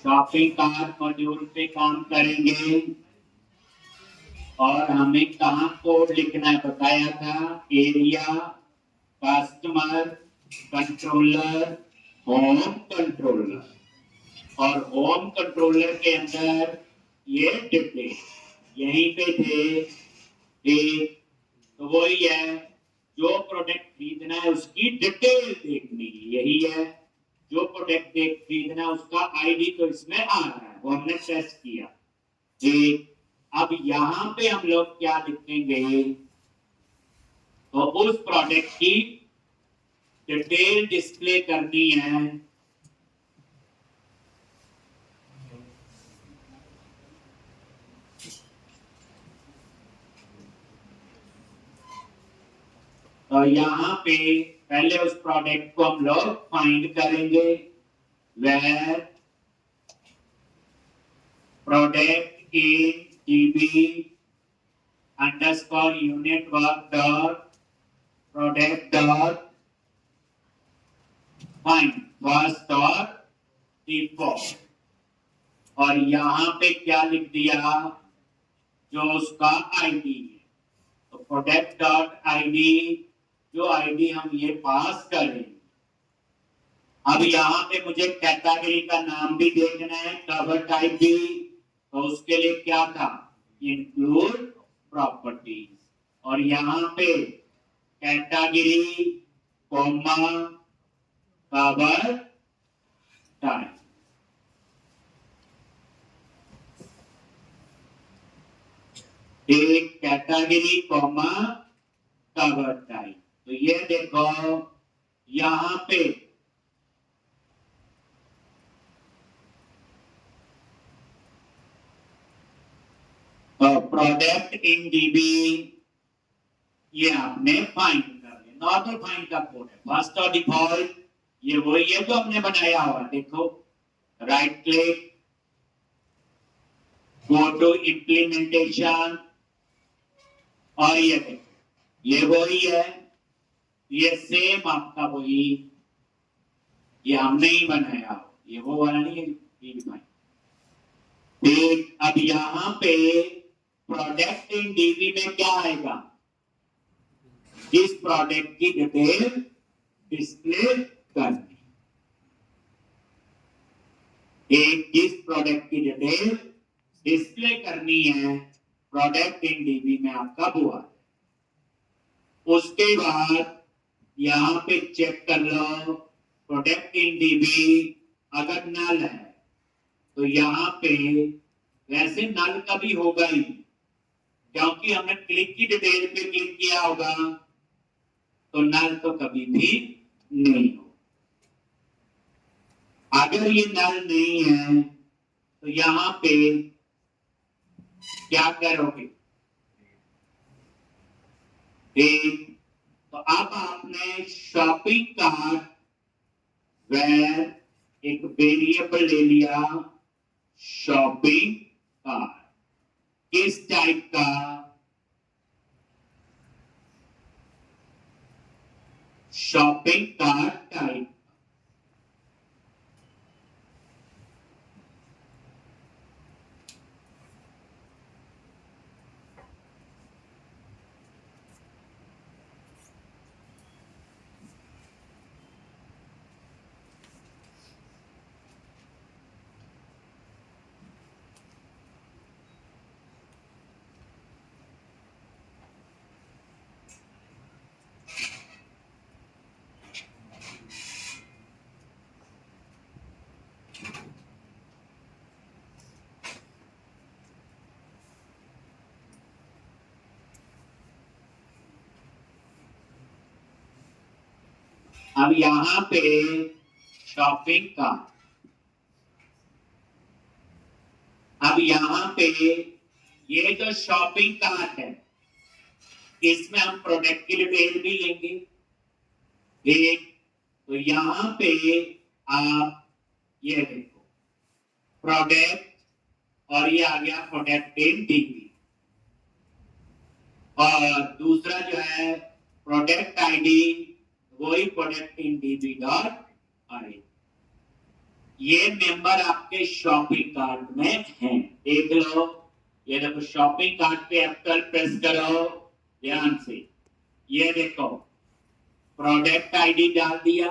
Shopping cart module पे काम करेंगे और हमें कहाँ कोड लिखना है बताया था। Area, customer, controller, home controller, और होम कंट्रोलर के अंदर ये डिटेल यहीं पे थे। तो वही है, जो प्रोडक्ट खरीदना है उसकी डिटेल देखनी है, यही है। जो प्रोडक्ट खरीदना है उसका आईडी तो इसमें आ रहा है, वो हमने टेस्ट किया। ठीक, अब यहाँ पे हम लोग क्या लिखेंगे, तो उस प्रोडक्ट की डिटेल डिस्प्ले करनी है। तो यहाँ पे पहले उस प्रोडक्ट को हम लोग फाइंड करेंगे। Where product in DB underscore unit work dot product dot find first or default. और यहाँ पे क्या लिख दिया, जो उसका आईडी है। तो प्रोडक्ट डॉट आईडी, जो आईडी हम ये पास करें। अब यहाँ पे मुझे कैटेगरी का नाम भी देखना है, कवर टाइप भी। तो उसके लिए क्या था, इंक्लूड प्रॉपर्टीज, और यहाँ पे कैटेगरी कॉमा कवर टाइप। एक कैटेगरी कॉमा कवर टाइप। तो ये देखो यहाँ पे प्रोडक्ट इन डीबी ये आपने फाइंड कर लिया। नॉर्मल फाइंड का कोड है, फर्स्ट और डिफॉल्ट ये वही है जो हमने बनाया हुआ। देखो right click, go to implementation, और ये देखो ये वही है, ये सेम आपका वही, ये हमने ही बनाया, ये वो वाला नहीं है। ठीक, अब यहाँ पे प्रोडक्ट इन डीबी में क्या आएगा, इस प्रोडक्ट की डिटेल डिस्प्ले करनी। एक इस प्रोडक्ट की डिटेल डिस्प्ले करनी है, प्रोडक्ट इन डीबी में आपका हुआ। उसके बाद यहाँ पे चेक कर लो, प्रोडक्ट इन डीबी अगर नल है तो यहाँ पे वैसे नल कभी होगा ही, क्योंकि हमने क्लिक की डिटेल पे क्लिक किया होगा, तो नल तो कभी भी नहीं हो। अगर ये नल नहीं है तो यहाँ पे क्या करोगे, ठीक, तो अब आपने शॉपिंग कार्ट वेयर एक वेरिएबल ले लिया, शॉपिंग कार्ट किस टाइप का, शॉपिंग कार्ट टाइप। अब यहाँ पे शॉपिंग का, अब यहाँ पे ये जो शॉपिंग कार्ट है इसमें हम प्रोडक्ट की डिटेल भी लेंगे। एक तो यहाँ पे आप ये देखो प्रोडक्ट, और ये आ गया प्रोडक्ट इन डीबी, और दूसरा जो है प्रोडक्ट आईडी, वही product in dB dot I. ये मेंबर आपके शॉपिंग कार्ट में हैं, देख लो। ये देखो शॉपिंग कार्ट पे F12 प्रेस करो ध्यान से। ये देखो प्रोडक्ट आईडी डाल दिया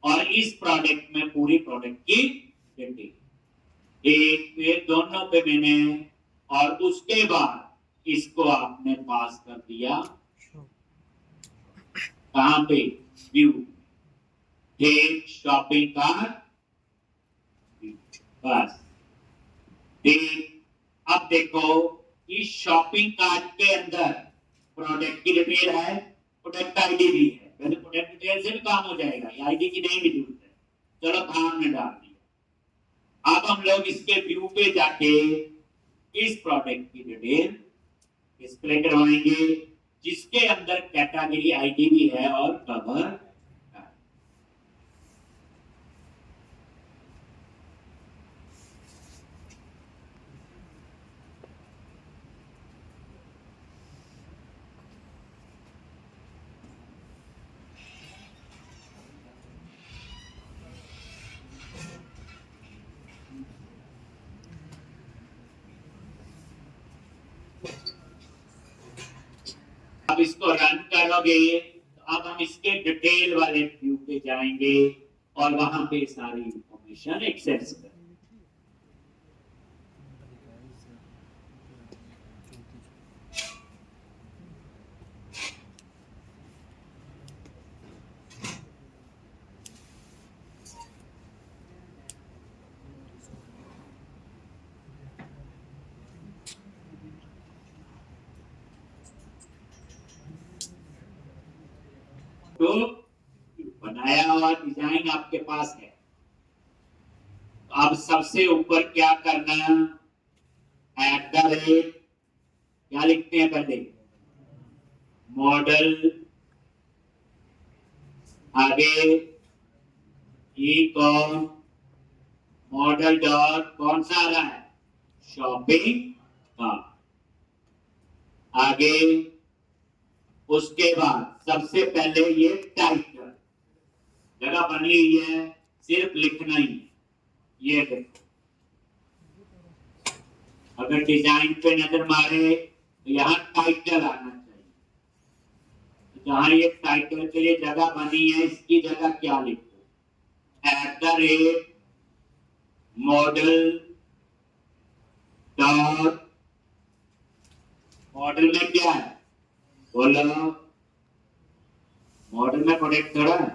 और इस प्रोडक्ट में पूरी प्रोडक्ट की डिटेल एक पे दोनों पे मैंने, और उसके बाद इसको आपने पास कर दिया कहां पे, व्यू, टेक शॉपिंग कार्ट, बस देख। अब देखो इस शॉपिंग कार्ट के अंदर प्रोडक्ट की डिटेल है, प्रोडक्ट आईडी भी है। वैसे प्रोडक्ट डिटेल से भी काम हो जाएगा, आईडी की नहीं भी जरूरत है। चलो काम में डाल दिया। अब हम लोग इसके व्यू पे जाके इस प्रोडक्ट की डिटेल डिस्प्ले करवाएंगे, जिसके अंदर कैटेगरी आईडी भी है और कवर। अब इसको रन करोगे तो अब हम इसके डिटेल वाले व्यू पे जाएंगे और वहां पे सारी इंफॉर्मेशन एक्सेस करेंगे। तो बनाया हुआ डिजाइन आपके पास है। अब सबसे ऊपर क्या करना है, @ क्या लिखते हैं पहले, मॉडल, आगे ई कॉम, मॉडल डॉट कौन सा आ रहा है, शॉपिंग कार्ट, आगे उसके बाद सबसे पहले ये टाइटल, जगह बनी हुई है सिर्फ लिखना ही है। ये देखो अगर डिजाइन पे नजर मारे तो यहाँ टाइटल आना चाहिए। तो जहां ये टाइटल के लिए जगह बनी है इसकी जगह क्या लिखो, @ मॉडल डॉट, मॉडल में क्या है बोलो, मॉडल में प्रोडक्ट थोड़ा है,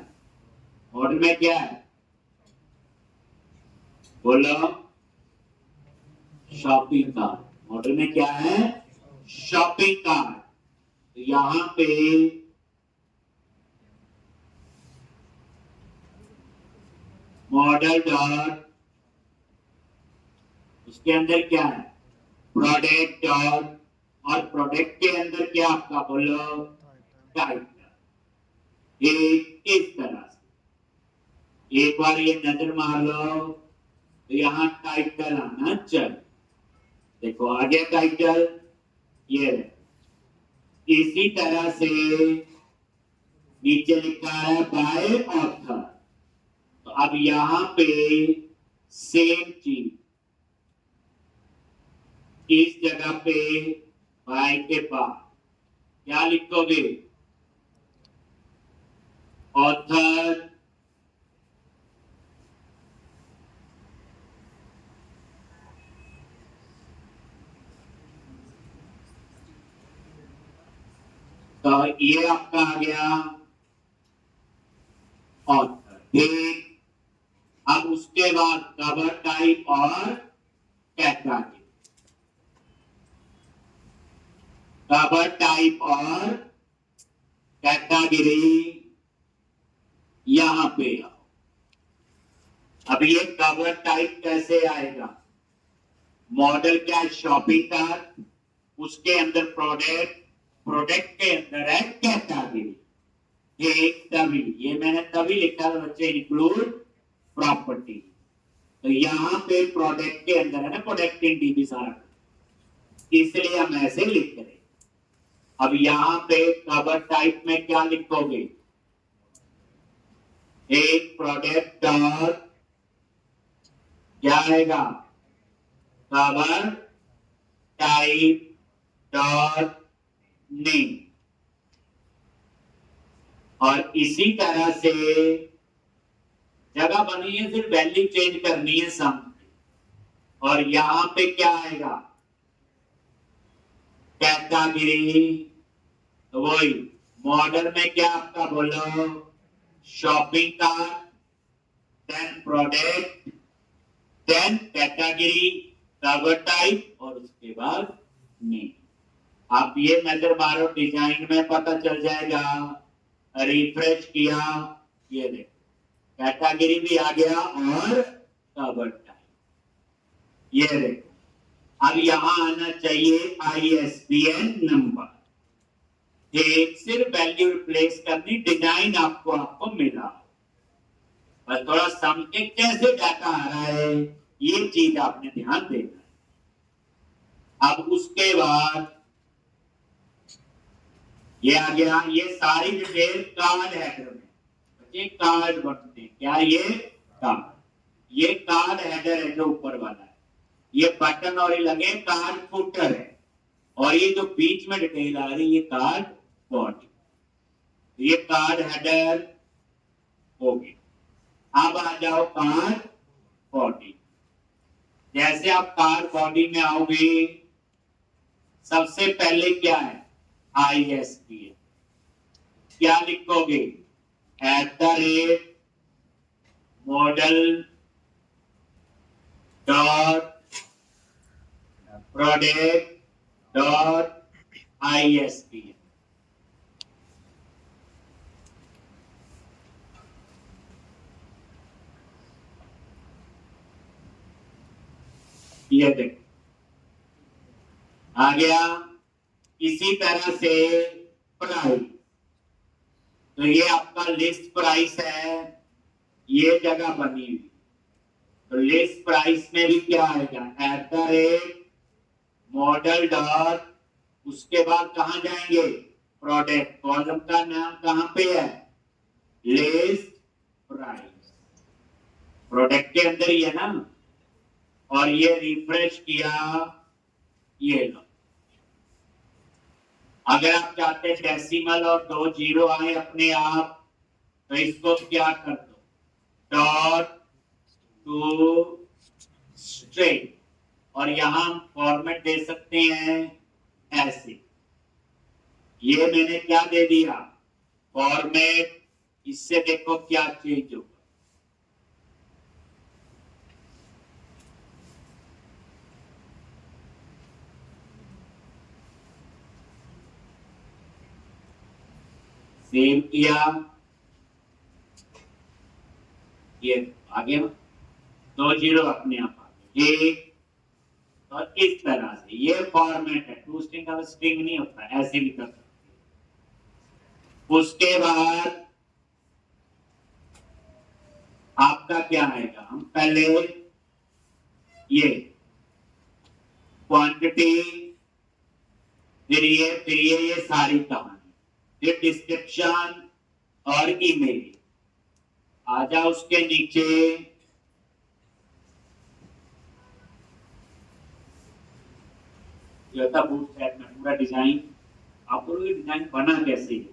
मॉडल में क्या है बोलो, शॉपिंग कार्ट। मॉडल में क्या है, शॉपिंग कार्ट। तो यहां पे मॉडल डॉट, उसके अंदर क्या है प्रोडक्ट डॉट, और प्रोडक्ट के अंदर क्या आपका बोलो टाइटल। इस तरह से एक बार ये नजर मार लो तो यहाँ टाइटल आना चाहिए। देखो आ गया टाइटल, ये इसी तरह से नीचे लिखा है बाय ऑथर। तो अब यहाँ पे सेम चीज इस जगह पे बाय के बाद क्या लिखोगे, ऑथर, तो ये आपका आ गया ऑथर। ठीक, अब उसके बाद कवर टाइप और कैटेगरी, कवर टाइप और कैटेगरी यहां पे आओ। अब ये कवर टाइप कैसे आएगा, मॉडल क्या है शॉपिंग कार्ट, उसके अंदर प्रोडक्ट, प्रोडक्ट के अंदर है कैटेगरी। तभी ये मैंने तभी लिखा था बच्चे, इंक्लूड प्रॉपर्टी। तो यहाँ पे प्रोडक्ट के अंदर है ना प्रोडक्ट इन डीबी सारा, इसलिए हम ऐसे लिख रहे। अब यहाँ पे कवर टाइप में क्या लिखोगे, एक प्रोडक्ट डॉट क्या आएगा? Cover type dot name. और इसी तरह से जगह बनी है, फिर वैल्यू चेंज करनी है सम। और यहां पे क्या आएगा? कैटेगरी। तो वही मॉडल में क्या आपका बोलो, shopping cart, then product, then category, cover type और उसके बाद नेम। आप ये नजर मारो, डिजाइन में पता चल जाएगा। रिफ्रेश किया, ये देखो कैटेगरी भी आ गया और कवर टाइप, ये देखो। अब यहां आना चाहिए ISBN नंबर। एक सिर्फ वैल्यू रिप्लेस करनी, डिजाइन आपको मिला, बस थोड़ा सम के कैसे डाटा आ रहा है ये चीज आपने ध्यान देना है। अब उसके बाद ये आ गया, ये सारी डिटेल कार्ड हेडर में, बच्चे कार्ड बनते हैं क्या? ये कार्ड हेडर है जो ऊपर वाला है, ये बटन और ये लगे कार्ड फुटर है, और ये जो बीच में डिटेल आ रही है ये कार्ड बॉडी, ये कार्ड हेडर हो गया। अब आ जाओ कार्ड बॉडी। जैसे आप कार्ड बॉडी में आओगे, सबसे पहले क्या है? ISBN। क्या लिखोगे? @model dot product dot ISBN। ये देखो आ गया। इसी तरह से प्राइस, तो ये आपका लिस्ट प्राइस है, ये जगह बनी हुई, तो लिस्ट प्राइस में भी क्या आएगा? @model डॉट, उसके बाद कहां जाएंगे? प्रोडक्ट। कॉलम का नाम कहां पे है? लिस्ट प्राइस, प्रोडक्ट के अंदर ही है ना। और ये रिफ्रेश किया, ये लो। अगर आप चाहते हैं डेसिमल और 2 जीरो आए अपने आप, तो इसको क्या कर दो? डॉट टू स्ट्रिंग, और यहां हम फॉर्मेट दे सकते हैं ऐसे। ये मैंने क्या दे दिया? फॉर्मेट। इससे देखो क्या चेंज होगा। सेव किया, ये आ गया, 2 जीरो अपने आप आ गए। और इस तरह से ये फॉर्मेट है। टू स्ट्रिंग का स्ट्रिंग नहीं होता, ऐसे भी कर सकते। उसके बाद आपका क्या आएगा? हम पहले ये क्वांटिटी, फिर ये सारी कहानी, फिर डिस्क्रिप्शन और ईमेल। आ जाओ उसके नीचे, बूटस्ट्रैप में पूरा डिजाइन। आपको डिजाइन बना कैसे है,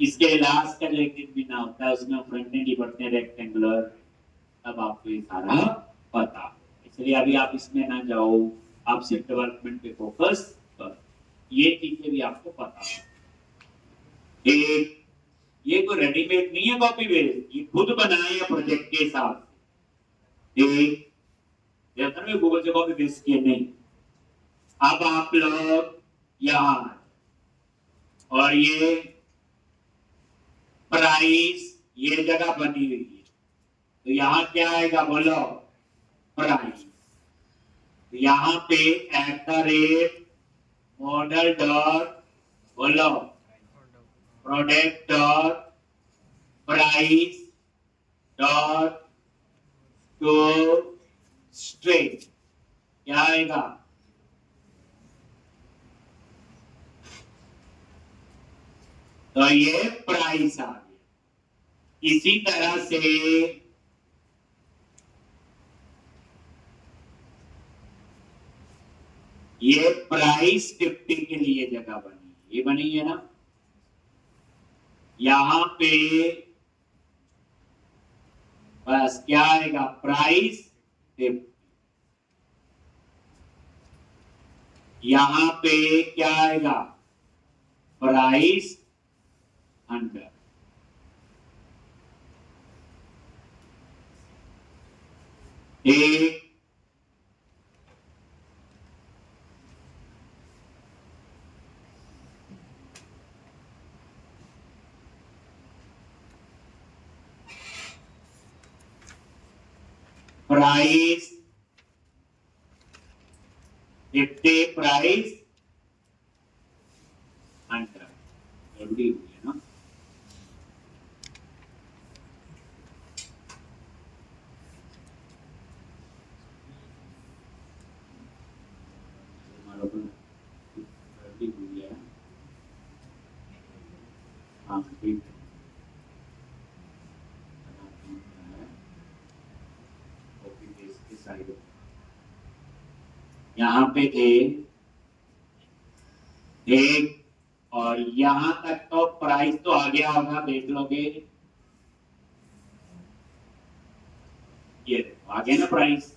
इसके लास्ट का जो एक दिन बिना होता है उसमें फ्रंट एंड ही बढ़ते हैं रेक्टेंगुलर, तब आपको ये सारा पता। इसलिए अभी आप इसमें ना जाओ, आप सिर्फ डेवलपमेंट पे फोकस कर, ये चीजें भी आपको पता। एक ये कोई रेडीमेड नहीं है कॉपी पेस्ट, ये खुद बनाए हैं प्रोजेक्ट के हिसाब से। गूगल से कॉपी पेस्ट किए नहीं। अब आप लोग यहां, और ये प्राइस, ये जगह बनी हुई है, तो यहां क्या आएगा बोलो? प्राइस। तो यहां पे @model डॉट बोलो product dot price dot to string, क्या आएगा? तो ये प्राइस आ गया। इसी तरह से ये प्राइस 50 के लिए जगह बनी, ये बनी है ना। यहां पे बस क्या आएगा, प्राइस 50। यहां पे क्या आएगा, प्राइस 100। एक प्राइस 50, प्राइस 100, जरूरी हुई है ना। हुई है, हाँ ठीक है। यहाँ पे थे एक, और यहां तक तो प्राइस तो आ गया होगा, देख लोगे, ये आ गया ना प्राइस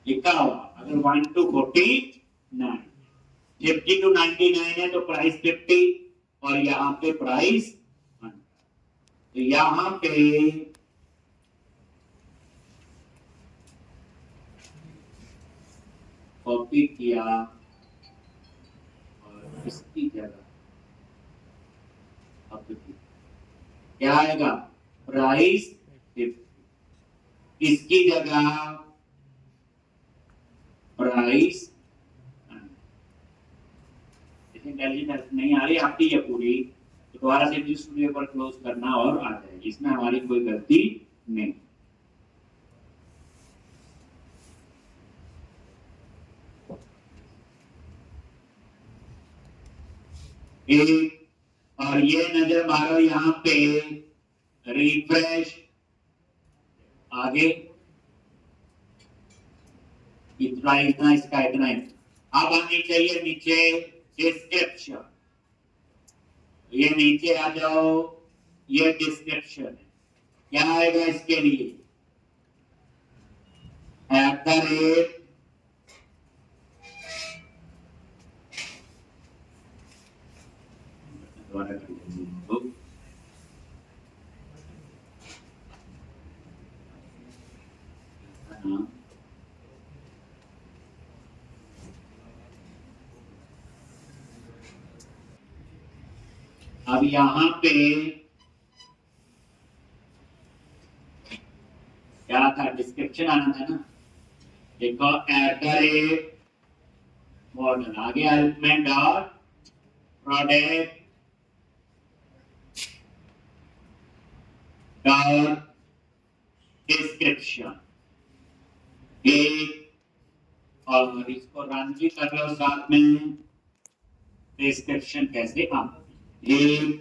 लिखा हुआ। अगर 1 to 49, 50 to 99 है तो प्राइस 50, और यहाँ पे प्राइस 100। तो यहाँ पे कॉपी किया और इसकी जगह अब क्या आएगा, प्राइस 50, इसकी जगह प्राइस। इंटेलिजेंस नहीं आ रही आपकी ये पूरी, तो दोबारा से जिस स्टूडियो पर क्लोज करना और आ जाए, इसमें हमारी कोई गलती नहीं। एक, और ये नजर मारो यहाँ पे, रिफ्रेश, आगे इतना इतना, इसका इतना ही। अब आनी चाहिए नीचे डिस्क्रिप्शन, ये नीचे आ जाओ, ये डिस्क्रिप्शन है, क्या आएगा इसके लिए, एट द रेट अब यहां पे क्या था, डिस्क्रिप्शन आना था ना, देखो एट द रेट मॉडल आगे, हेल्पमेंट और प्रोडक्ट डॉट डिस्क्रिप्शन, एक, और इसको रन भी कर लो साथ में, डिस्क्रिप्शन कैसे आती है।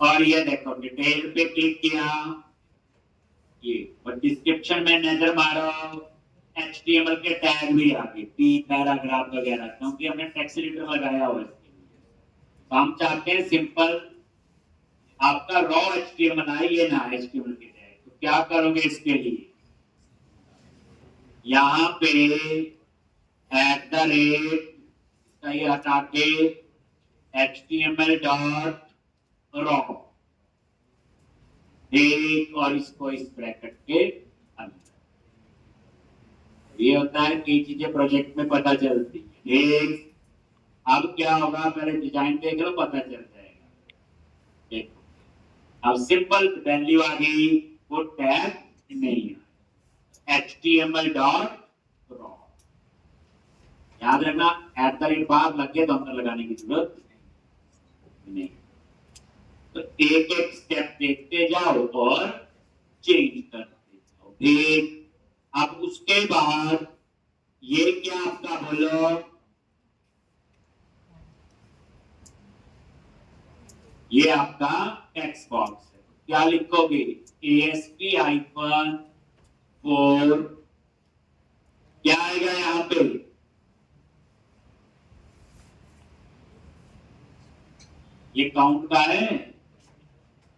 और ये देखो डिटेल पे क्लिक किया, ये और डिस्क्रिप्शन में नजर मारो, HTML के टैग भी आ गए, पी पैराग्राफ वगैरह, क्योंकि हमने टेक्स्ट एडिटर लगाया हुआ है। तो हम चाहते हैं सिंपल आपका रॉ HTML आए, ये ना HTML के टैग। तो क्या करोगे इसके लिए, यहाँ पे एट द रेट ये हटा के HTML डॉट रॉ, एक, और इसको इस ब्रैकेट के अंदर। ये होता है कई चीजें प्रोजेक्ट में पता चलती है। एक, अब क्या होगा, पहले डिजाइन देख लो, पता चल जाएगा। देखो अब सिंपल वैल्यू आ गई, वो टैग नहीं है, HTML डॉट रॉ। याद रखना एट द रेट बाद लग गया तो अंदर लगाने की जरूरत नहीं। तो एक एक स्टेप देखते जाओ और चेंज करते जाओ। फिर अब उसके बाद ये क्या आपका बोलो, ये आपका टेक्स्ट बॉक्स है। क्या लिखोगे? ASP-4 क्या आएगा यहाँ पे? ये काउंट का है,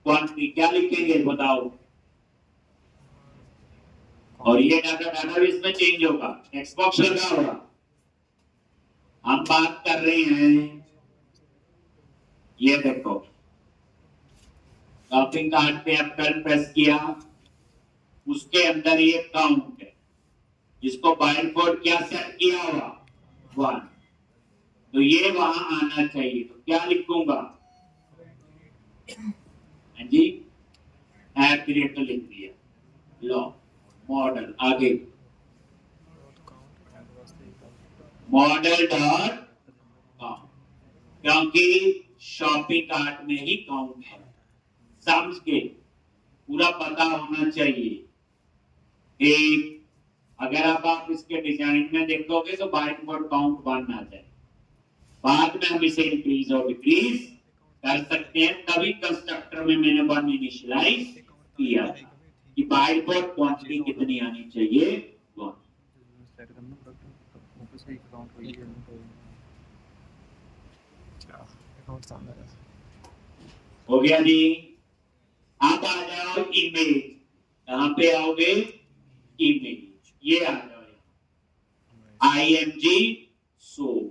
क्वांटिटी क्या लिखेंगे बताओ? और ये डाटा भी इसमें चेंज होगा, टेक्स्ट बॉक्स लगा होगा। हम बात कर रहे हैं, ये देखो शॉपिंग कार्ट पे F12 प्रेस किया, उसके अंदर ये काउंट है, जिसको बाइट कोड क्या सेट किया हुआ 1, तो ये वहां आना चाहिए। तो क्या लिखूंगा? जी एक्यूरेट तो लिख दिया। लो मॉडल आगे, मॉडल डॉट काउंट, क्योंकि शॉपिंग कार्ट में ही काउंट है। समझ के पूरा पता होना चाहिए। एक अगर आप इसके डिजाइन में देखोगे तो बाइट कोड काउंट 1 आ जाए, बाद में हम इसे इंक्रीज और डिक्रीज कर सकते हैं। तभी कंस्ट्रक्टर में मैंने 1 इनिशियलाइज किया कि बाइट कोड क्वांटिटी कितनी आनी चाहिए 1। हो गया जी। आप आ जाओ इमेज, कहां पे आओगे? इमेज, ये आ जाओ IMG सोर्स।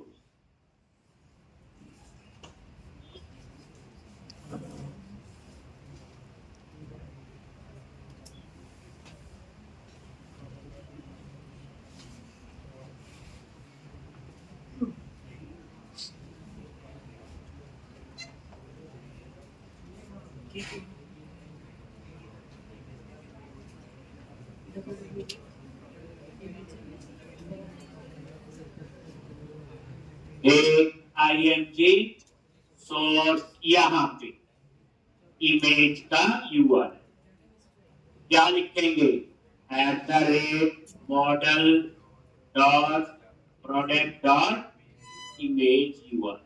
एक IMG सोर्स, यहां पे इमेज का URL क्या लिखेंगे? @model.product.image URL।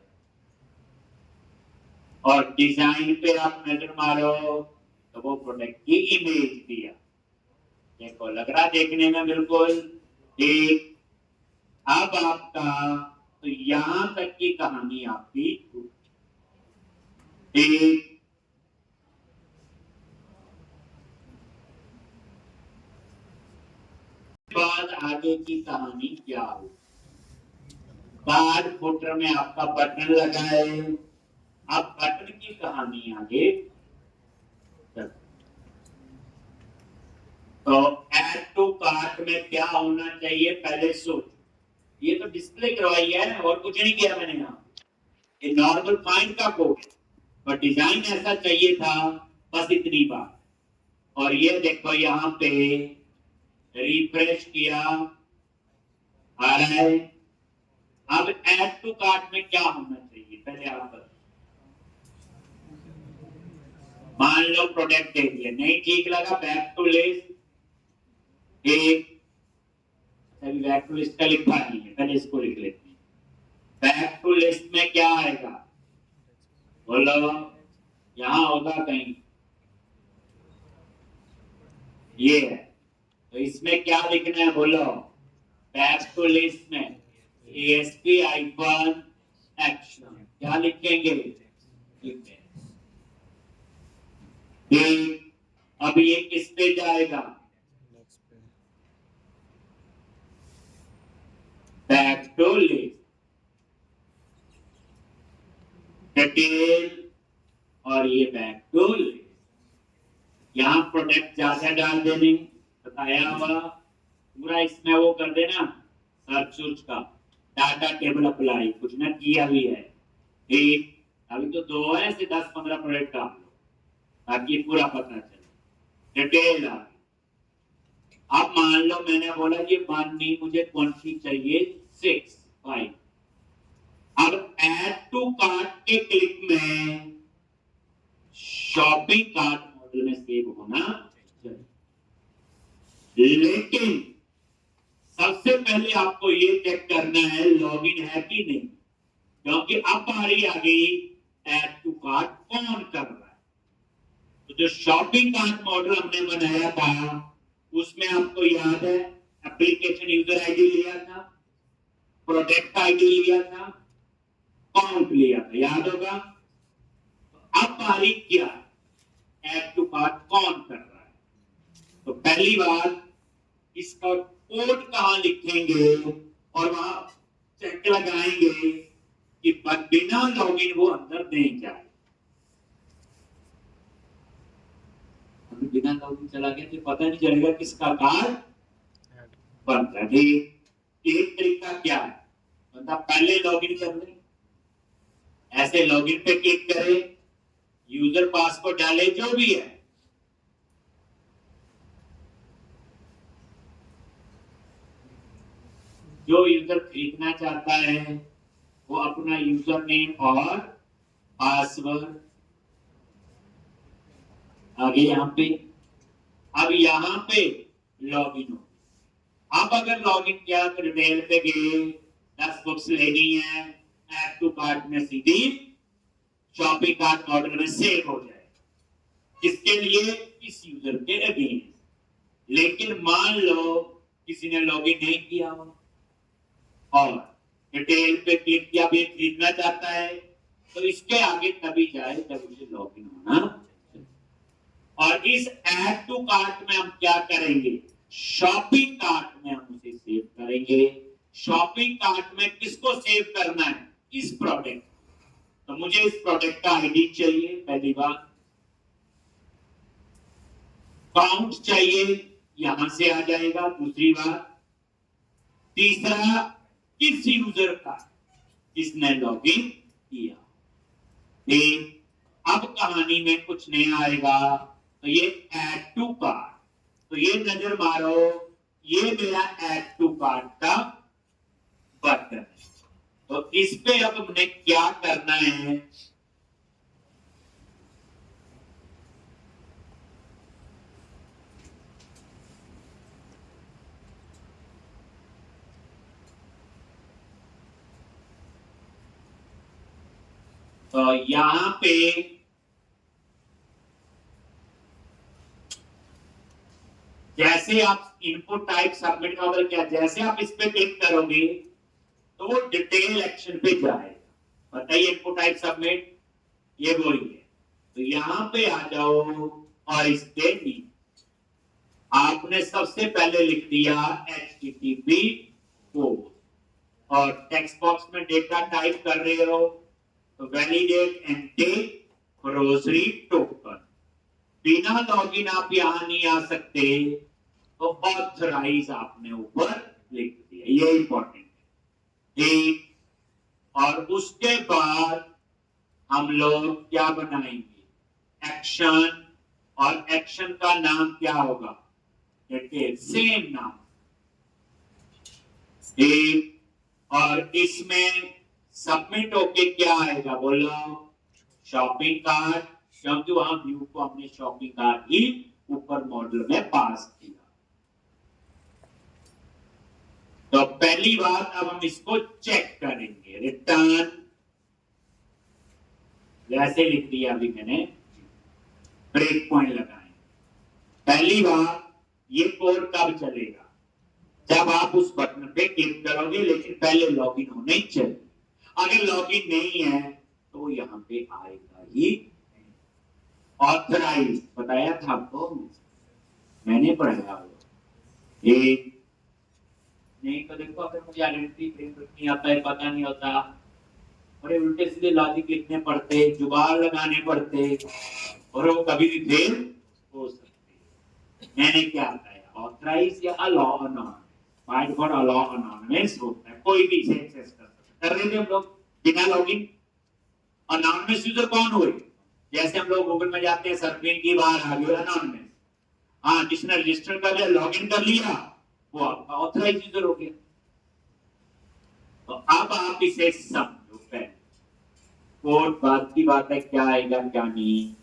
और डिजाइन पे आप नजर मारो तो वो प्रोडक्ट की इमेज दिया, देखो लग रहा देखने में बिल्कुल ठीक। अब आपका तो यहां तक की कहानी आपकी ठीक। बाद आगे की कहानी क्या हो? बाद फुटर में आपका बटन लगा है, अब बटन की कहानी आगे। तो ऐड टू कार्ट में क्या होना चाहिए पहले सोच। ये तो डिस्प्ले करवाई है और कुछ नहीं किया मैंने यहाँ, ये नॉर्मल फाइंड का कोड, पर डिजाइन ऐसा चाहिए था, बस इतनी बात। और ये देखो यहाँ पे रिफ्रेश किया, आ रहा है। अब ऐड टू कार्ट में क्या होना चाहिए पहले आप बताओ। मान लो प्रोडक्ट दे दिया, नहीं ठीक लगा, बैक टू लिस्ट। एक बैक टू लिस्ट का लिखा नहीं है, पहले इसको लिख लेते हैं। बैक टू लिस्ट में क्या आएगा बोलो? यहां होगा कहीं, ये है, तो इसमें क्या लिखना है बोलो? बैक टू लिस्ट में ASP-Action क्या लिखेंगे? अब ये किस पे जाएगा? बैक टू लिस्ट, डिटेल, और ये बैक टू लिस्ट। यहाँ प्रोडक्ट ज्यादा डाल देने बताया हुआ, पूरा इसमें वो कर देना सर्च का डाटा टेबल अप्लाई, कुछ ना किया भी है ठीक। अभी तो 2 है से 10-15 प्रोडक्ट डाल लो ताकि पूरा पता चले। डिटेल आ, अब मान लो मैंने बोला ये 1 नहीं, मुझे क्वांटिटी चाहिए 6, 5। अब ऐड टू कार्ट के क्लिक में शॉपिंग कार्ट मॉडल में सेव होना चाहिए। लेकिन सबसे पहले आपको ये चेक करना है लॉगिन है कि नहीं, क्योंकि अब बारी आ गई ऐड टू कार्ट कौन कर रहा है। तो जो शॉपिंग कार्ट मॉडल हमने बनाया था उसमें आपको याद है एप्लीकेशन यूजर आईडी लिया था, प्रोडक्ट आईडी लिया था, काउंट लिया था, याद होगा। अब बारी क्या ऐड टू कार्ट कौन कर रहा है। तो पहली बार इसका कोड कहां लिखेंगे और वहां चेक लगाएंगे कि बिना लॉगिन वो अंदर नहीं जाए। बिना लॉगिन चला गया तो पता नहीं चलेगा किसका कार्ड बंद है। एक तरीका क्या है, बंदा पहले लॉगिन कर ले, ऐसे लॉगिन पे क्लिक करे, यूजर पासवर्ड डाले जो भी है, जो यूजर खरीदना चाहता है वो अपना यूजर नेम और पासवर्ड आगे यहाँ पे, अब यहाँ पे लॉगिन हो। अब अगर लॉगिन किया तो डिटेल पे गए, 10 बुक्स लेनी है, ऐड टू कार्ट में सीधी शॉपिंग कार्ट ऑर्डर में सेव हो जाए, किसके लिए, इस यूजर के अगेंस्ट। लेकिन मान लो किसी ने लॉगिन नहीं किया हो और डिटेल पे क्लिक किया, भी खरीदना चाहता है तो इसके आगे तभी जाए जब उसे लॉगिन होना। और इस ऐड टू कार्ट में हम क्या करेंगे, शॉपिंग कार्ट में हम उसे सेव करेंगे। शॉपिंग कार्ट में किसको सेव करना है, इस प्रोडक्ट। तो मुझे इस प्रोडक्ट का आईडी चाहिए, पहली बात काउंट चाहिए, यहां से आ जाएगा, दूसरी बात। तीसरा किस यूजर का जिसने लॉगिन किया। अब कहानी में कुछ नया आएगा, तो ये ऐड टू कार्ट, तो ये नजर मारो, ये मेरा ऐड टू कार्ट का बटन है। तो इस पे अब हमने क्या करना है, तो यहां पे जैसे आप इनपुट टाइप सबमिट का मतलब क्या, जैसे आप इस पे क्लिक करोगे तो वो डिटेल एक्शन पे जाएगा। बताइए इनपुट टाइप सबमिट, ये वही है। तो यहां पे आ जाओ और इसके नीचे आपने सबसे पहले लिख दिया HTTP कोड और टेक्स्ट बॉक्स में डेटा टाइप कर रहे हो तो validate and take grocery token. बिना लॉगिन आप यहां नहीं आ सकते, तो ऑथराइज आपने ऊपर लिख दिया, ये इंपॉर्टेंट है। एक और उसके बाद हम लोग क्या बनाएंगे, एक्शन, और एक्शन का नाम क्या होगा, सेम नाम। एक और इसमें सबमिट होके क्या आएगा, बोलो शॉपिंग कार्ट, क्योंकि वहां व्यू को हमने शॉपिंग कार्ट ही ऊपर मॉडल में पास किया। तो पहली बात अब हम इसको चेक करेंगे, रिटर्न जैसे लिख दिया अभी मैंने, ब्रेक पॉइंट लगाए। पहली बात ये कोड कब चलेगा, जब आप उस बटन पे क्लिक करोगे, लेकिन पहले लॉगिन होने चाहिए। अगर लॉगिन नहीं है तो यहां पे आएगा ही। ऑथराइज बताया था आपको, मैंने पढ़ाया वो। एक नहीं तो देखो, अगर मुझे आइडेंटिटी प्रिंट नहीं आता है, पता नहीं होता, बड़े उल्टे सीधे लॉजिक लिखने पड़ते, जुगाड़ लगाने पड़ते और वो कभी भी फेल हो सकते। मैंने क्या बताया, ऑथराइज या अलाउ अनॉन, बाय डिफॉल्ट अलाउ अनॉनमेस होता है, कोई भी इसे एक्सेस कर सकता है। कर रहे थे हम लोग बिना लॉगिन। अनॉनमेस यूजर कौन हुए, जैसे हम लोग गूगल में जाते हैं, सर्च की बाहर आ गया अनॉनमेस, हाँ जिसने रजिस्टर कर लिया, लॉगिन कर लिया, वो आपका ऑथराइज यूजर हो गया। तो अब आप इसे समझो, कोड बात की बात है, क्या आएगा क्या नहीं।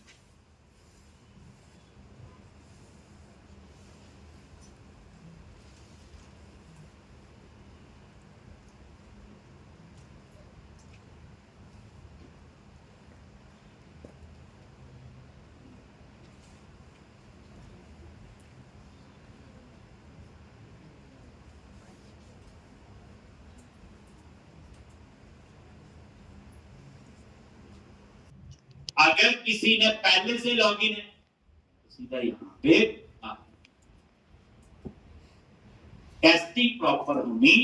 अगर किसी ने पहले से लॉगिन है तो सीधा यहाँ पे टेस्टिंग प्रॉपर होनी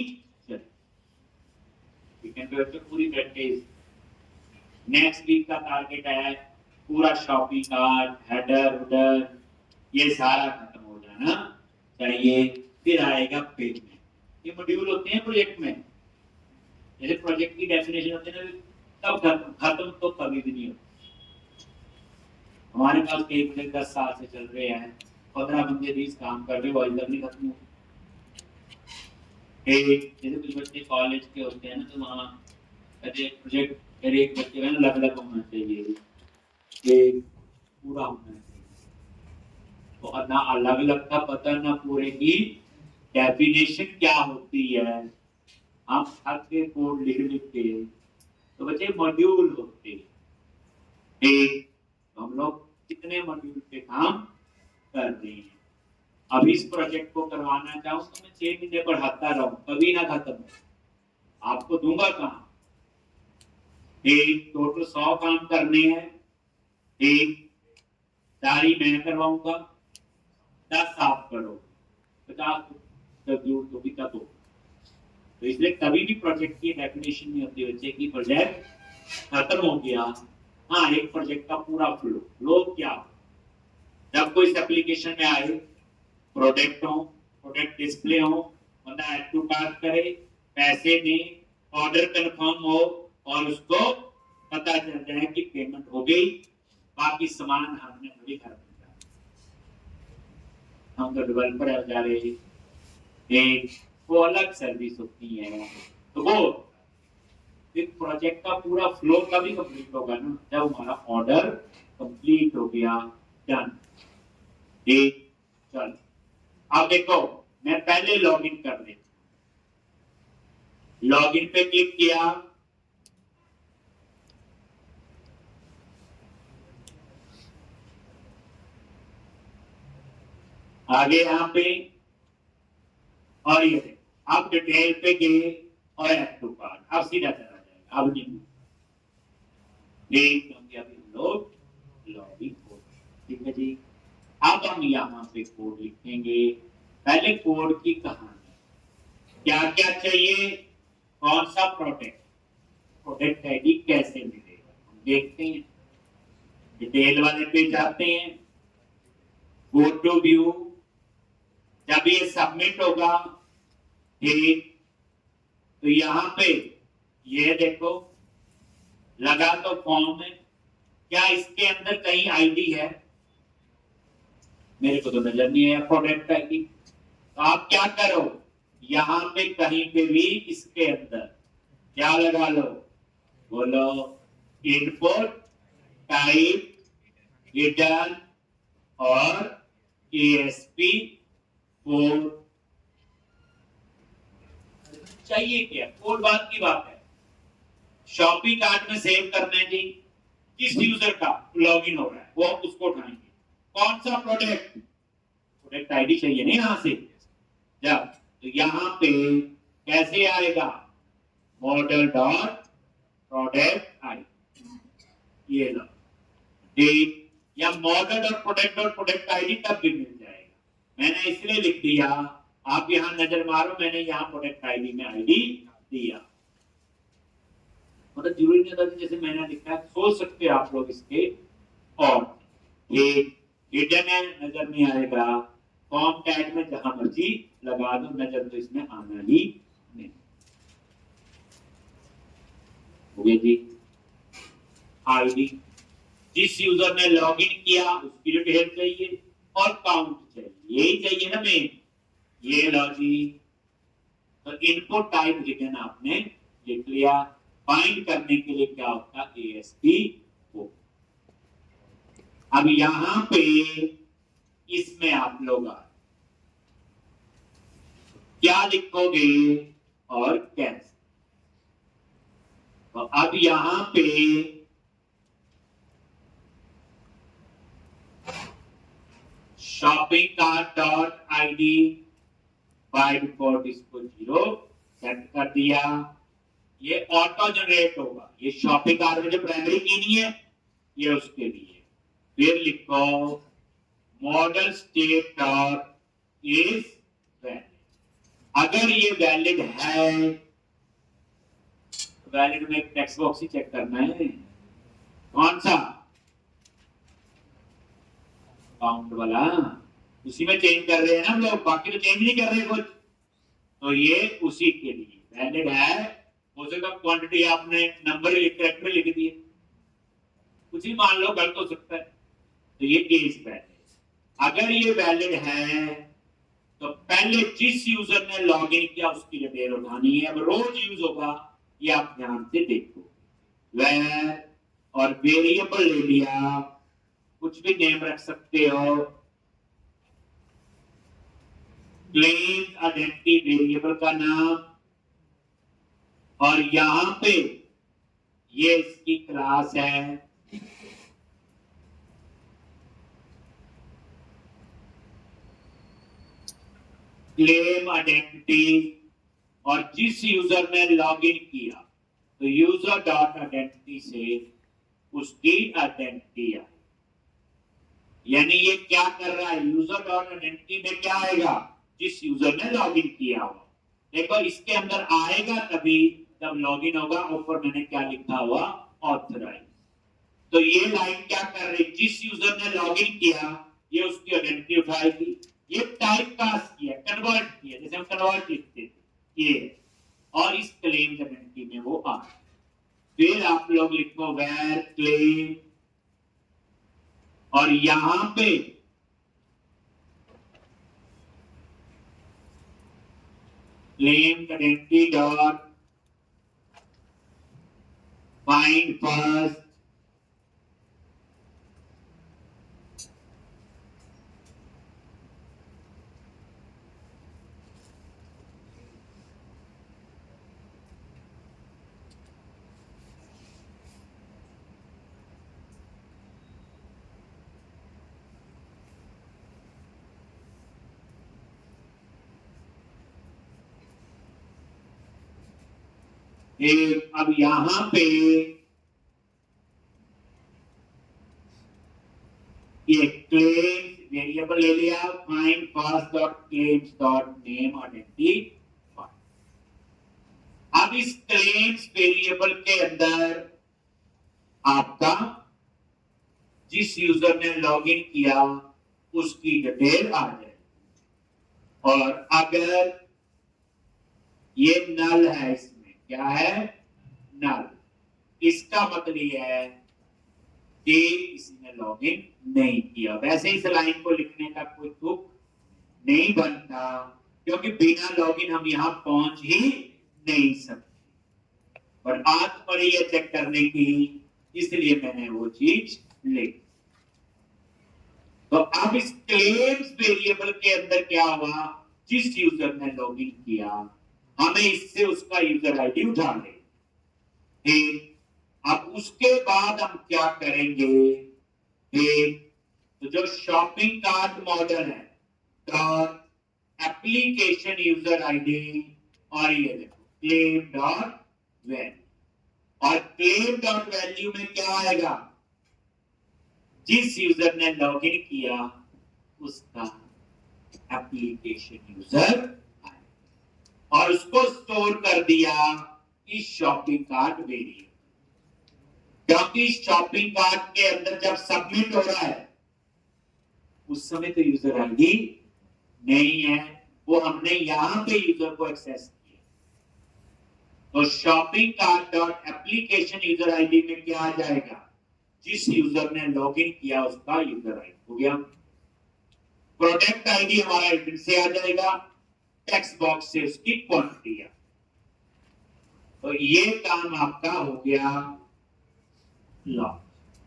चाहिए। पूरी प्रैक्टिस नेक्स्ट वीक का टारगेट है, पूरा शॉपिंग कार्ड हेडर उडर ये सारा खत्म हो जाना चाहिए। फिर आएगा पेमेंट। ये मॉड्यूल होते हैं प्रोजेक्ट में, जैसे प्रोजेक्ट की डेफिनेशन होती है ना, तब खत्म तो कभी भी नहीं होता। हमारे पास कई प्रोजेक्ट 10 साल से चल रहे हैं, 15 बंदे 20 काम कर रहे हो, इधर नहीं खत्म हो। जैसे कुछ बच्चे कॉलेज के होते हैं ना, तो वहाँ प्रोजेक्ट एक बच्चे का अलग अलग होना चाहिए, एक पूरा होना चाहिए। तो ना अलग अलग का पता ना पूरे की डेफिनेशन क्या होती है, हम हर के कोड लिख के तो बच्चे मॉड्यूल होते हैं। तो हम लोग कितने मॉड्यूल पे काम कर रहे हैं। अब इस प्रोजेक्ट को करवाना चाहूँ तो मैं 6 महीने बढ़ाता रहूं, कभी ना खत्म हो। आपको दूंगा कहाँ, टोटल 100 काम करने हैं, सारी मैं करवाऊंगा, 10 आप करो, 50 तो भी तब हो। तो इसलिए कभी भी प्रोजेक्ट की डेफिनेशन नहीं होती बच्चे की प्रोजेक्ट खत्म हो गया। हाँ, एक प्रोजेक्ट का पूरा फ्लो क्या, जब कोई इस एप्लीकेशन में आए, प्रोडक्ट हो, प्रोडक्ट डिस्प्ले हो, बंदा ऐड टू कार्ट करे, पैसे दे, ऑर्डर कंफर्म हो और उसको पता चल जाए कि पेमेंट हो गई, बाकी सामान हमने वही घर पहुंचा। हम तो डेवलपर है बेचारे, वो अलग सर्विस होती है। तो वो एक प्रोजेक्ट का पूरा फ्लो कभी कंप्लीट होगा ना, जब हमारा ऑर्डर कंप्लीट हो गया, डन। चल अब देखो, मैं पहले लॉगिन कर देता, लॉगिन पे क्लिक किया, आगे यहाँ पे, और ये अब डिटेल पे गए और ऐड टू कार्ट, अब सीधा चला जाएगा। अब नहीं लोग लॉगिन कोड, ठीक है जी। अब हम यहाँ पे कोड लिखेंगे। पहले कोड की कहानी, क्या क्या चाहिए, कौन सा प्रोडक्ट, प्रोडक्ट आईडी कैसे मिलेगा, हम देखते हैं। डिटेल वाले पे जाते हैं, गो टू व्यू, जब ये सबमिट होगा, ठीक, तो यहाँ पे ये देखो लगा तो फॉर्म में, क्या इसके अंदर कहीं आईडी है, मेरे को तो नजर नहीं है प्रोडक्ट आईडी। तो आप क्या करो, यहाँ पे कहीं पे भी इसके अंदर क्या लगा लो, बोलो इनपुट टाइप हिडन और ESP4 चाहिए। क्या कोड बात की बात है, शॉपिंग कार्ट में सेव करना है जी, किस यूजर का लॉगिन हो रहा है वो उसको उठाएंगे, कौन सा प्रोडक्ट, प्रोडक्ट आईडी चाहिए ना यहां से। जब तो यहां पे कैसे आएगा, मॉडल डॉट प्रोडक्ट आईडी, ये लो, ठीक, या मॉडल डॉट प्रोडक्ट आईडी तब भी मिल जाएगा। मैंने इसलिए लिख दिया, आप यहां नजर मारो, मैंने यहां प्रोडक्ट आईडी में आईडी दिया, मतलब जरूरी नहीं होता जैसे मैंने लिखा है, सोच सकते हैं आप लोग इसके। और ये हिडन है, नजर नहीं आएगा, फॉर्म टैग में जहां मर्जी लगा दो, नजर तो इसमें आना ही नहीं। हो गया जी। आईडी, जिस यूजर ने लॉगिन किया उसकी डिटेल चाहिए और काउंट चाहिए, यही चाहिए ना मेन, ये लो जी। तो इनपुट टाइप हिडन आपने लिख लिया, फाइंड करने के लिए क्या होता है ASP हो। अब यहां पे इसमें आप लोग क्या लिखोगे और कैसे, तो अब यहां पे shopping cart dot ID by default इसको 0 सेट कर दिया, ये ऑटो जनरेट होगा। ये शॉपिंग कार्ट में जो प्राइमरी की नहीं है ये उसके लिए। फिर लिखो model state dot is valid. अगर ये वैलिड है, वैलिड में एक टेक्स्ट बॉक्स ही चेक करना है, कौन सा, काउंट वाला, उसी में चेंज कर रहे हैं ना हम लोग, बाकी तो चेंज नहीं कर रहे कुछ, तो ये उसी के लिए वैलिड है। हो सकता क्वांटिटी आपने नंबर कैरेक्टर लिख दिए, कुछ ही मान लो, गलत हो सकता है, तो ये केस वैलिड। अगर ये वैलिड है तो पहले जिस यूजर ने लॉगिन किया उसकी डिटेल उठानी है। अब रोज यूज होगा, ये आप ध्यान से देखो। वेयर और वेरिएबल ले लिया, कुछ भी नेम रख सकते हो, क्लेम आइडेंटिटी वेरिएबल का नाम, और यहां पे ये इसकी क्लास है। क्लेम आइडेंटिटी, और जिस यूजर ने लॉगिन किया तो यूजर डॉट आइडेंटिटी से उसकी आइडेंटिटी आई। यानी ये क्या कर रहा है, यूजर डॉट आइडेंटिटी में क्या आएगा, जिस यूजर ने लॉगिन किया हुआ। देखो इसके अंदर आएगा तभी जब लॉगिन होगा। ऊपर मैंने क्या लिखा हुआ, ऑथराइज। तो ये लाइन क्या कर रही, जिस यूजर ने लॉगिन किया ये उसकी आइडेंटिटी उठाएगी। ये टाइप कास्ट किया, कन्वर्ट किया, जैसे हम कन्वर्ट लिखते थे ये, और इस क्लेम आइडेंटिटी में वो आ। फिर आप लोग लिखो वेर क्लेम, और यहां पे claim identity dot find first, अब यहां पे ये क्लेम वेरिएबल ले लिया, find first dot claims dot name identity. अब इस क्लेम्स वेरिएबल के अंदर आपका जिस यूजर ने लॉगिन किया उसकी डिटेल आ जाए। और अगर ये नल है, इसमें क्या है, नल, इसका मतलब ये है कि इसने लॉगिन नहीं किया। वैसे इस लाइन को लिखने का कोई तुक नहीं बनता, क्योंकि बिना लॉगिन हम यहां पहुंच ही नहीं सकते। और आज पड़ी है चेक करने की, इसलिए मैंने वो चीज लिखी। तो अब इस क्लेम्स वेरिएबल के अंदर क्या हुआ, जिस यूजर ने लॉगिन किया हमें इससे उसका यूजर आईडी उठा ले। ठीक, अब उसके बाद हम क्या करेंगे, तो जो शॉपिंग कार्ट मॉडल है डॉट एप्लीकेशन यूजर आईडी, और ये देखो क्लेम डॉट वैल्यू, और क्लेम डॉट वैल्यू में क्या आएगा, जिस यूजर ने लॉगिन किया उसका एप्लीकेशन यूजर, और उसको स्टोर कर दिया इस शॉपिंग कार्ट वेरिएबल। क्योंकि शॉपिंग कार्ट के अंदर जब सबमिट हो रहा है उस समय तो यूजर आईडी नहीं है, वो हमने यहां पे यूजर को एक्सेस किया। तो shopping cart dot application user ID में क्या आ जाएगा, जिस यूजर ने लॉगिन किया उसका यूजर आईडी हो गया। प्रोडक्ट आईडी हमारा इधर से आ जाएगा, टेक्स्ट बॉक्स से उसकी क्वांटिटी है। तो ये काम आपका हो गया लॉन्च।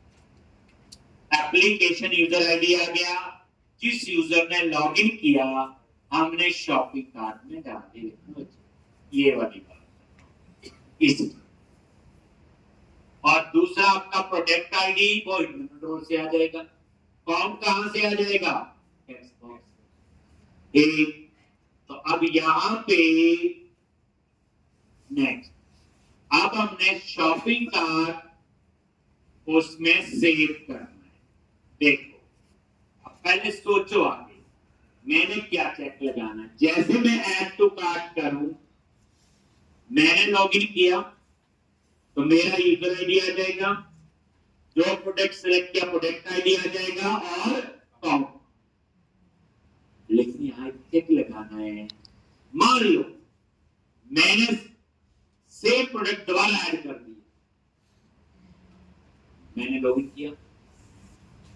एप्लीकेशन यूजर आईडी आ गया, जिस यूजर ने लॉगिन किया हमने शॉपिंग कार्ट में डाल दिया, ये वाली बात इस। और दूसरा आपका प्रोडक्ट आईडी वो कंट्रोल से आ जाएगा। फॉर्म कहां से आ जाएगा? Text box. एक तो अब यहां पे नेक्स्ट, अब हमने शॉपिंग कार्ट उसमें सेव करना है। देखो अब पहले सोचो आगे मैंने क्या चेक लगाना है। जैसे मैं ऐड टू कार्ट करूं, मैंने लॉगिन किया तो मेरा यूजर आईडी आ जाएगा, जो प्रोडक्ट सिलेक्ट किया प्रोडक्ट आईडी आ जाएगा और काउंट। लेकिन यहां चेक लगाना है, मान लो मैंने सेम प्रोडक्ट दोबारा ऐड कर दिया, मैंने लॉगिन किया,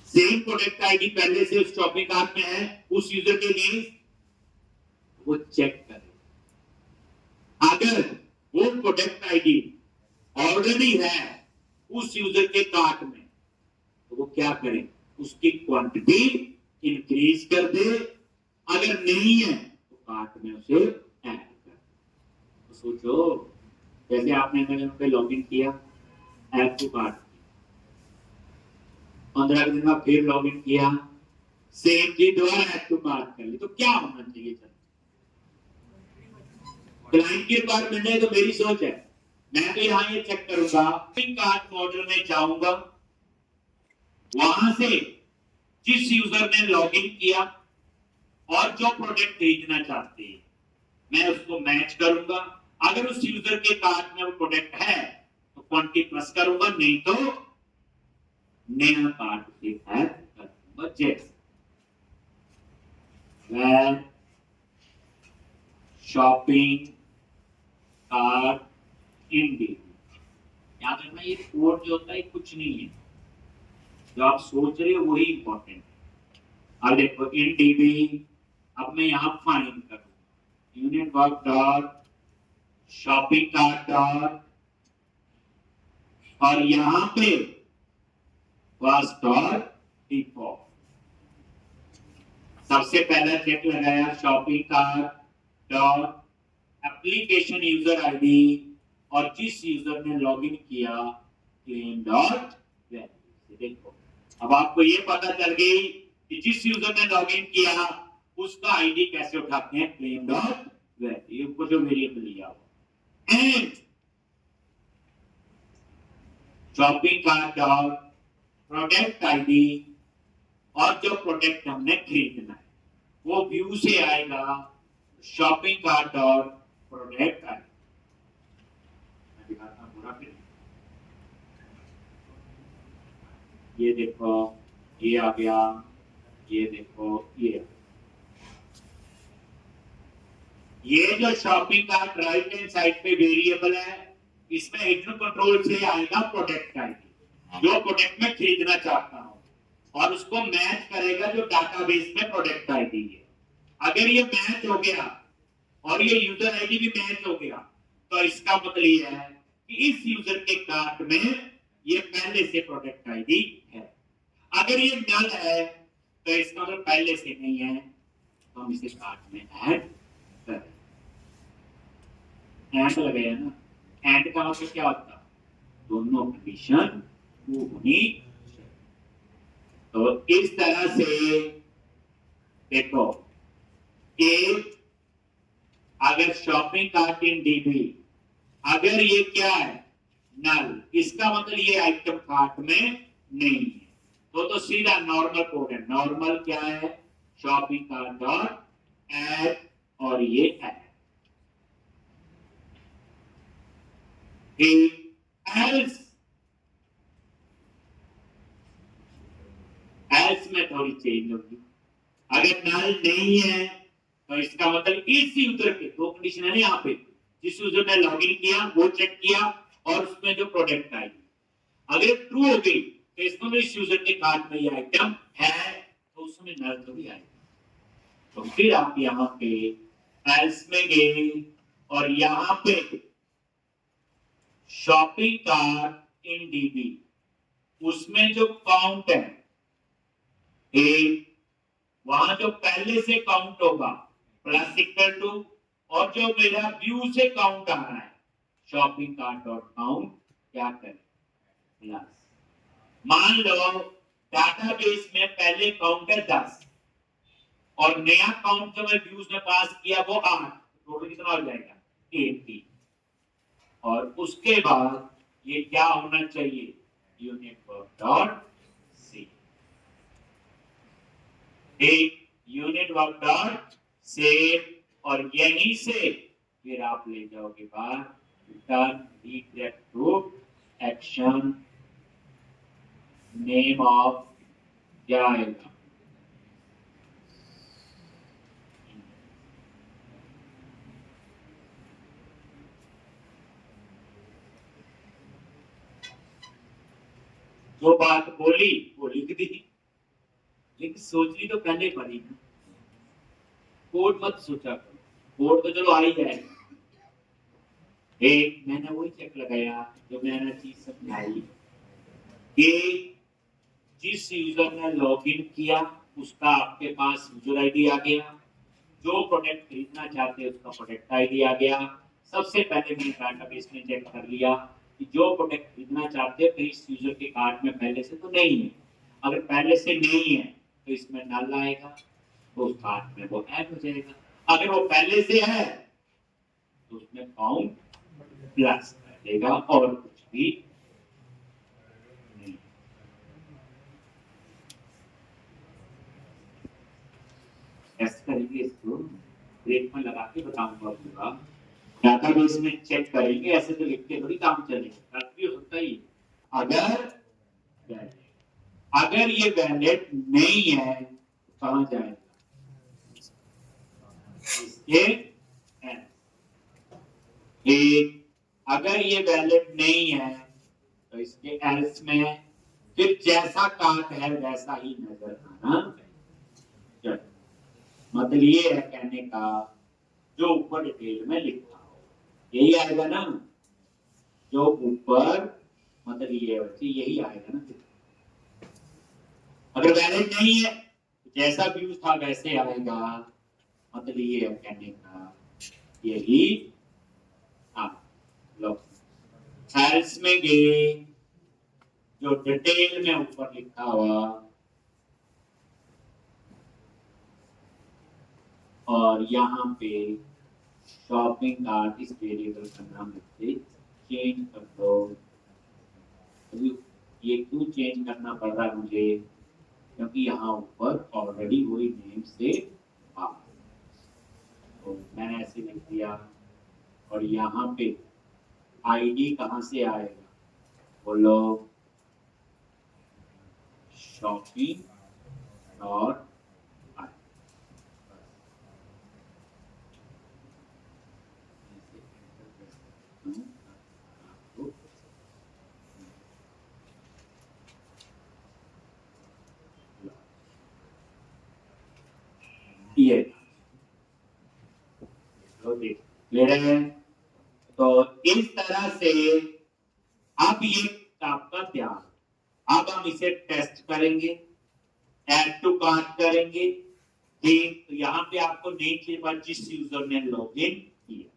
सेम प्रोडक्ट आईडी पहले से उस शॉपिंग कार्ट में है उस यूजर के लिए, वो चेक करे अगर वो प्रोडक्ट आईडी ऑलरेडी है उस यूजर के कार्ट में तो वो क्या करे, उसकी क्वांटिटी इंक्रीज कर दे, अगर नहीं है तो कार्ट में उसे ऐड कर। तो सोचो जैसे आपने अमेज़न पे लॉगिन किया, ऐड टू कार्ट, 15 दिन बाद फिर लॉगिन किया, सेम चीज दोबारा ऐड टू कार्ट कर ली, तो क्या होना चाहिए? क्लाइंट की रिक्वायरमेंट है तो मेरी सोच है, मैं तो यहां ये चेक करूंगा, कार्ट मॉडल में जाऊंगा, वहां से जिस यूजर ने लॉगिन किया और जो प्रोडक्ट खरीदना चाहते हैं मैं उसको मैच करूंगा। अगर उस यूजर के कार्ट में वो प्रोडक्ट है तो 20 प्लस करूंगा, नहीं तो नया कार्ट से ऐड कर दूंगा। जैसे शॉपिंग कार्ट इन डीबी, याद रखना ये कोड जो होता है कुछ नहीं है, जो आप सोच रहे हो वही इंपॉर्टेंट है। अब देखो इन डीबी, अब मैं यहां फाइंड करूंगा unit work dot shopping cart dot, और यहां पे फर्स्ट डॉट डिफॉल्ट। सबसे पहला चेक लगाया shopping cart dot application user ID, और जिस यूजर ने लॉगिन किया क्लेम डॉट वैल्यू। देखो अब आपको ये पता चल गई कि जिस यूजर ने लॉगिन किया उसका आईडी कैसे उठाते हैं, क्लेम डॉट वैल्यू को जो वेरिएबल लिया हुआ, and shopping cart dot product ID, और जो प्रोडक्ट हमने खरीदना है वो व्यू से आएगा shopping cart dot product ID. मैं दिखाता हूं पूरा, फिर ये देखो ये आ गया, ये देखो ये जो shopping cart right hand side पे वेरिएबल है, इसमें हिडन कंट्रोल से आएगा प्रोडक्ट आईडी, जो प्रोडक्ट में खरीदना चाहता हूं, और उसको मैच करेगा जो डाटाबेस में प्रोडक्ट आईडी है। अगर ये मैच हो गया और ये यूजर आईडी भी मैच हो गया तो इसका मतलब ये है कि इस यूजर के कार्ट में ये पहले से प्रोडक्ट आईडी है। अगर ये नल है तो इसका मतलब पहले से नहीं है, तो हम इसे कार्ट में ऐड करें। ऐड लगाया ना, ऐड का मतलब क्या होता है, दोनों कंडीशन ट्रू होनी चाहिए। तो इस तरह से देखो, एक अगर शॉपिंग कार्ट इन डीबी, अगर ये क्या है नल, इसका मतलब ये आइटम कार्ट में नहीं है, तो सीधा नॉर्मल कोड है। नॉर्मल क्या है, शॉपिंग कार्ट डॉट ऐड, और ये ऐड। एल्स, एल्स में थोड़ी चेंज होगी। अगर नल नहीं है तो इसका मतलब इस यूजर के दो कंडीशन है ना, यहाँ पे जिस यूजर ने लॉगिन किया वो चेक किया और उसमें जो प्रोडक्ट आई, अगर ट्रू हो गई तो इसमें इस यूजर के कार्ट में ये आइटम है, तो उसमें नल तो भी आएगा। तो फिर आप यहाँ पे एल्स में गए और यहाँ पे शॉपिंग कार्ट इन डीबी, उसमें जो काउंट है एक, वहां जो पहले से काउंट होगा प्लस इक्वल टू, और जो मेरा व्यू से काउंट आ रहा है शॉपिंग कार्ट डॉट काउंट क्या करें प्लस। मान लो डाटाबेस में पहले काउंट है 10 और नया काउंट जो मैं व्यूज में पास किया वो 8, टोटल कितना हो जाएगा 80। और उसके बाद ये क्या होना चाहिए यूनिवर्क डॉट सी, एक यूनिवर्क डॉट सेव, और यहीं से फिर आप ले जाओगे बाहर return redirect to action, name of क्या आएगा जो बात बोली वो लिख दी, लेकिन सोचनी तो पहले पड़ी ना, कोड मत सोचा करो, कोड तो चलो आ ही जाएगा। एक मैंने वही चेक लगाया जो मैंने चीज समझाई कि जिस यूजर ने लॉगिन किया उसका आपके पास यूजर आईडी आ गया, जो प्रोडक्ट खरीदना चाहते हैं उसका प्रोडक्ट आईडी आ गया। सबसे पहले मैंने डाटाबेस में चेक कर लिया कि जो प्रोडक्ट खरीदना चाहते हैं इस यूजर के कार्ड में पहले से तो नहीं है, अगर पहले से नहीं है तो इसमें नल आएगा, तो उस कार्ड में वो ऐड हो जाएगा। अगर वो पहले से है तो उसमें काउंट प्लस कर देगा और कुछ भी नहीं। टेस्ट करेंगे इसको, ब्रेक में लगा के बताऊंगा पूरा, डाटाबेस में चेक करेंगे, ऐसे तो लिख के थोड़ी काम चलेगा, भी होता ही। अगर ये वैलिड नहीं है तो कहां जाएगा इसके एक, अगर ये वैलिड नहीं है तो इसके एल्स में फिर जैसा कार्ट है वैसा ही नजर आना चाहिए। मतलब ये है कहने का जो ऊपर डिटेल में लिखा हो यही आएगा ना, जो ऊपर मतलब ये यही आएगा ना। अगर वैलिड नहीं है तो जैसा व्यूज था वैसे आएगा, मतलब ये है कहने का यही। सेल्स में गए जो डिटेल में ऊपर लिखा हुआ और यहाँ पे शॉपिंग कार्ट इस वेरिएबल का नाम लिखते चेंज कर दो। ये क्यों चेंज करना पड़ रहा है मुझे, क्योंकि यहाँ ऊपर ऑलरेडी वही नेम से आ, तो मैंने ऐसे लिख दिया। और यहाँ पे आईडी कहाँ से आएगा बोलो, शॉपिंग डॉट ये तो इस तरह से अब ये आपका ध्यान, अब हम इसे टेस्ट करेंगे, ऐड टू कार्ट करेंगे। ठीक, तो यहाँ पे आपको नहीं चाहिए जिस यूजर ने लॉगिन किया,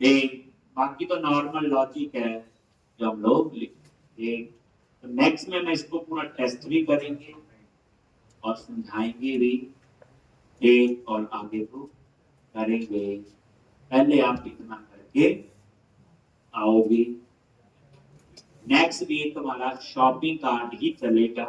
ठीक, बाकी तो नॉर्मल लॉजिक है जो हम लोग लिखते। तो नेक्स्ट में मैं इसको पूरा टेस्ट भी करेंगे और समझाएंगे भी, एक और आगे को करेंगे। पहले आप इतना करके आओगे, नेक्स्ट वीक हमारा शॉपिंग कार्ट ही चलेगा।